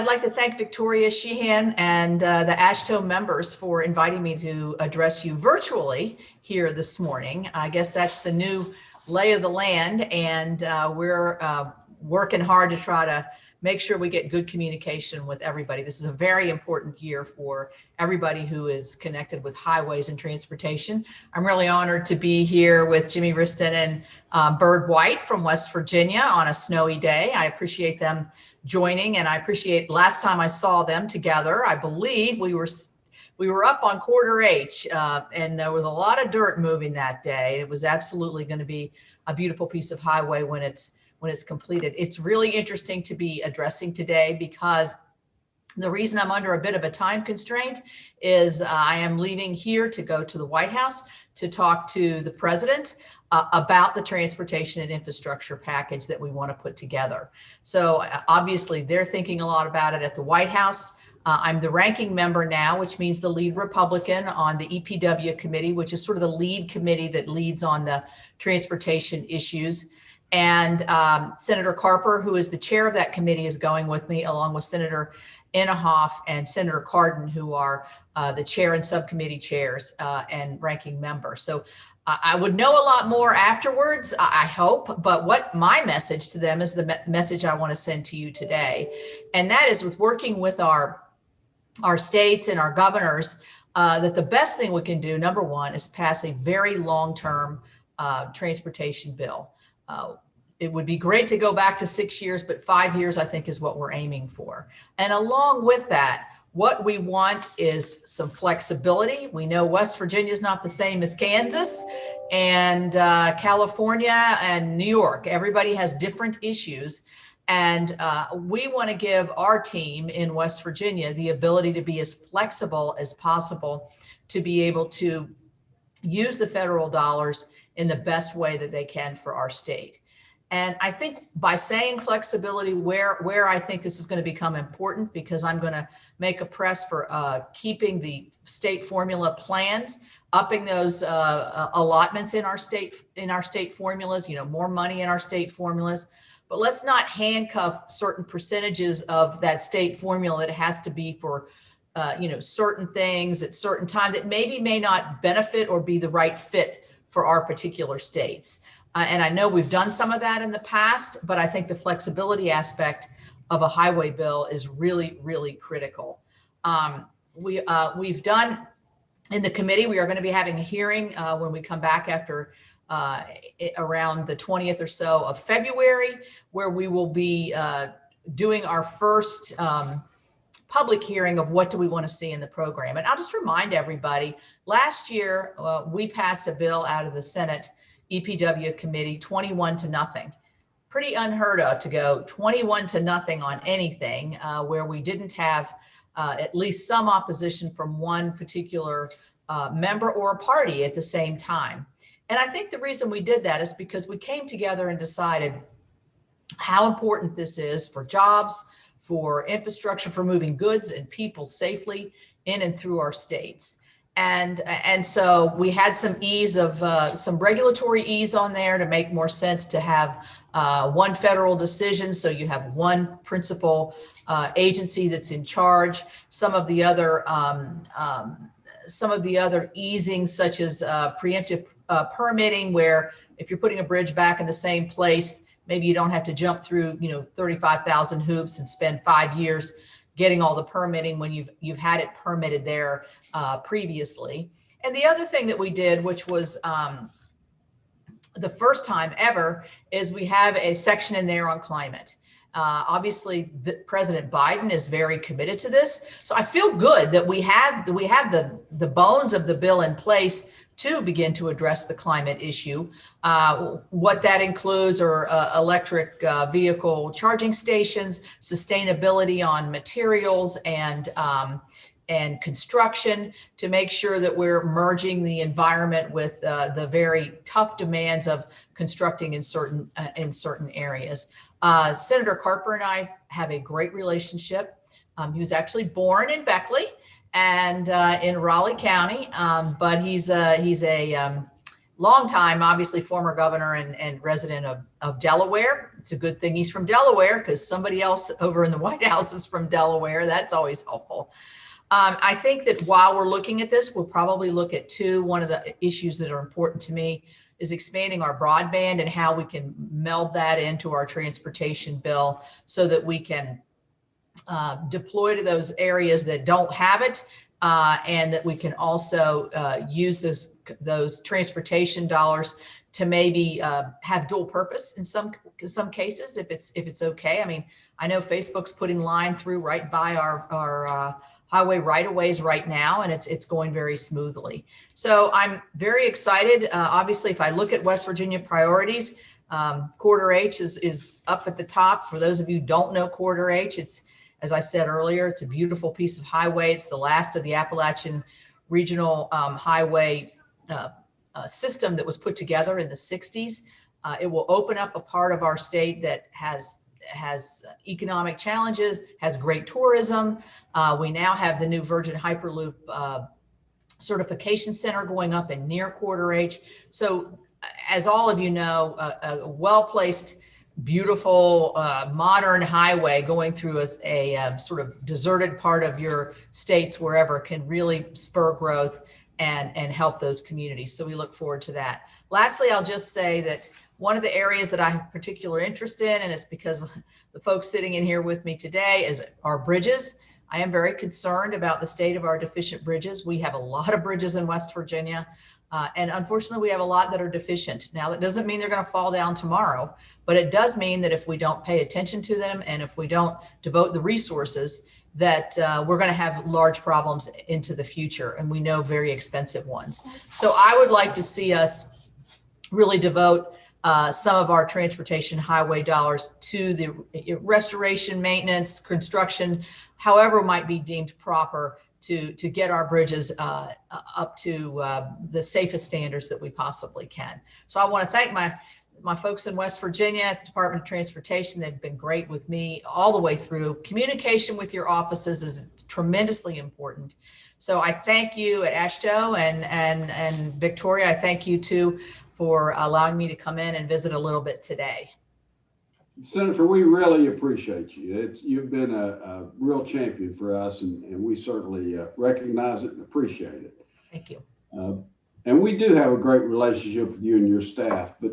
I'd like to thank Victoria Sheehan and the AASHTO members for inviting me to address you virtually here this morning. I guess that's the new lay of the land, and we're working hard to try to make sure we get good communication with everybody. This is a very important year for everybody who is connected with highways and transportation. I'm really honored to be here with Jimmy Riston and Bird White from West Virginia on a snowy day. I appreciate them joining, and I appreciate last time I saw them together, I believe we were up on Quarter H, and there was a lot of dirt moving that day. It was absolutely going to be a beautiful piece of highway when it's completed. It's really interesting to be addressing today because the reason I'm under a bit of a time constraint is I am leaving here to go to the White House to talk to the president about the transportation and infrastructure package that we want to put together. So obviously they're thinking a lot about it at the White House. I'm the ranking member now, which means the lead Republican on the EPW committee, which is sort of the lead committee that leads on the transportation issues. And Senator Carper, who is the chair of that committee, is going with me, along with Senator Inhofe and Senator Cardin, who are the chair and subcommittee chairs and ranking member. So I would know a lot more afterwards, I hope, but what my message to them is the message I want to send to you today. And that is with working with our states and our governors, that the best thing we can do, number one, is pass a very long-term transportation bill. It would be great to go back to 6 years, but 5 years, I think, is what we're aiming for. And along with that, what we want is some flexibility. We know West Virginia is not the same as Kansas and California and New York. Everybody has different issues. And we want to give our team in West Virginia the ability to be as flexible as possible to be able to use the federal dollars in the best way that they can for our state. And I think by saying flexibility, where I think this is going to become important, because I'm going to make a press for keeping the state formula plans, upping those allotments in our state formulas, more money in our state formulas. But let's not handcuff certain percentages of that state formula. It has to be for certain things at certain time that may not benefit or be the right fit for our particular states. And I know we've done some of that in the past, but I think the flexibility aspect of a highway bill is really, really critical. We've done in the committee, we are going to be having a hearing when we come back after around the 20th or so of February, where we will be doing our first public hearing of what do we want to see in the program. And I'll just remind everybody, last year we passed a bill out of the Senate EPW committee 21-0. Pretty unheard of to go 21-0 on anything where we didn't have at least some opposition from one particular member or a party at the same time. And I think the reason we did that is because we came together and decided how important this is for jobs, for infrastructure, for moving goods and people safely in and through our states. And so we had some ease of some regulatory ease on there to make more sense to have one federal decision. So you have one principal agency that's in charge. Some of the other easing, such as preemptive permitting, where if you're putting a bridge back in the same place, maybe you don't have to jump through 35,000 hoops and spend 5 years getting all the permitting when you've had it permitted there previously. And the other thing that we did, which was the first time ever, is we have a section in there on climate. Obviously, President Biden is very committed to this. So I feel good that we have the bones of the bill in place to begin to address the climate issue. What that includes are electric vehicle charging stations, sustainability on materials and construction, to make sure that we're merging the environment with the very tough demands of constructing in certain areas. Senator Carper and I have a great relationship. He was actually born in Beckley and in Raleigh County, but he's a long time, obviously former governor and resident of Delaware. It's a good thing he's from Delaware because somebody else over in the White House is from Delaware. That's always helpful. I think that while we're looking at this, we'll probably look at one of the issues that are important to me is expanding our broadband and how we can meld that into our transportation bill so that we can deploy to those areas that don't have it, and that we can also use those transportation dollars to maybe have dual purpose in some cases, if it's okay. I mean, I know Facebook's putting line through right by our highway right-of-ways right now, and it's going very smoothly. So I'm very excited. Obviously, if I look at West Virginia priorities, Corridor H is up at the top. For those of you who don't know Corridor H, it's, as I said earlier, it's a beautiful piece of highway. It's the last of the Appalachian Regional Highway system that was put together in the 60s. It will open up a part of our state that has economic challenges, has great tourism. We now have the new Virgin Hyperloop certification center going up in near Corridor H. So as all of you know, a well-placed, beautiful, modern highway going through a sort of deserted part of your states wherever can really spur growth and help those communities. So we look forward to that. Lastly, I'll just say that one of the areas that I have particular interest in, and it's because the folks sitting in here with me today, is our bridges. I am very concerned about the state of our deficient bridges. We have a lot of bridges in West Virginia, and unfortunately we have a lot that are deficient. Now, that doesn't mean they're going to fall down tomorrow, but it does mean that if we don't pay attention to them and if we don't devote the resources, that we're going to have large problems into the future, and we know very expensive ones. So I would like to see us really devote some of our transportation highway dollars to the restoration, maintenance, construction, however might be deemed proper to get our bridges up to the safest standards that we possibly can. So I want to thank my folks in West Virginia at the Department of Transportation. They've been great with me all the way through. Communication with your offices is tremendously important. So I thank you at AASHTO and Victoria. I thank you too for allowing me to come in and visit a little bit today. Senator, we really appreciate you. You've been a real champion for us, and we certainly recognize it and appreciate it. Thank you. And we do have a great relationship with you and your staff, but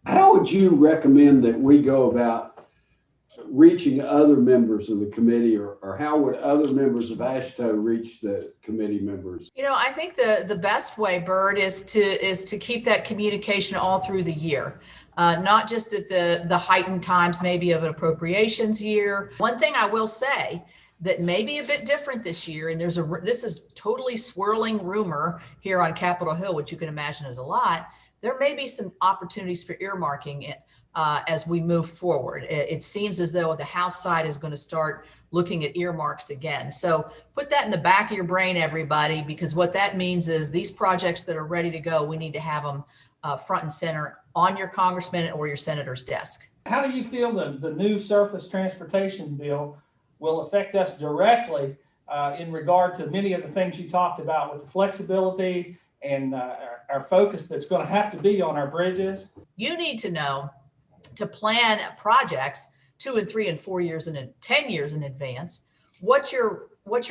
how would you recommend that we go about reaching other members of the committee, or how would other members of AASHTO reach the committee members? You know, I think the best way, Bert, is to keep that communication all through the year. Not just at the heightened times maybe of an appropriations year. One thing I will say that may be a bit different this year, and this is totally swirling rumor here on Capitol Hill, which you can imagine is a lot. There may be some opportunities for earmarking it as we move forward. It seems as though the House side is going to start looking at earmarks again. So put that in the back of your brain, everybody, because what that means is these projects that are ready to go, we need to have them front and center on your congressman or your senator's desk. How do you feel the new surface transportation bill will affect us directly in regard to many of the things you talked about with the flexibility and our focus that's going to have to be on our bridges? You need to know to plan projects 2 and 3 and 4 years and 10 years in advance, what your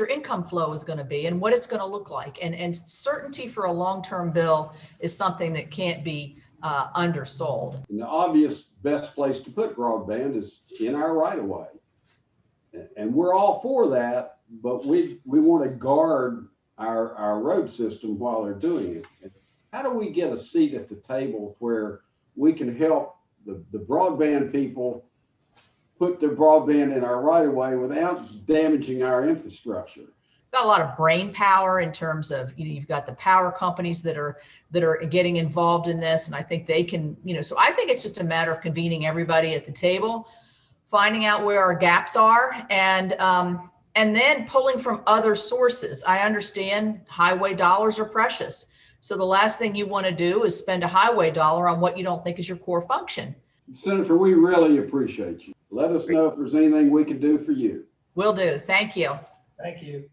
income flow is going to be and what it's going to look like. And certainty for a long-term bill is something that can't be undersold. And the obvious best place to put broadband is in our right of way. And we're all for that, but we want to guard our road system while they're doing it. How do we get a seat at the table where we can help the broadband people put their broadband in our right of way without damaging our infrastructure? Got a lot of brain power in terms of, you've got the power companies that are getting involved in this, and I think they can, so I think it's just a matter of convening everybody at the table, finding out where our gaps are, and then pulling from other sources. I understand highway dollars are precious. So the last thing you want to do is spend a highway dollar on what you don't think is your core function. Senator, we really appreciate you. Let us know if there's anything we can do for you. Will do. Thank you. Thank you.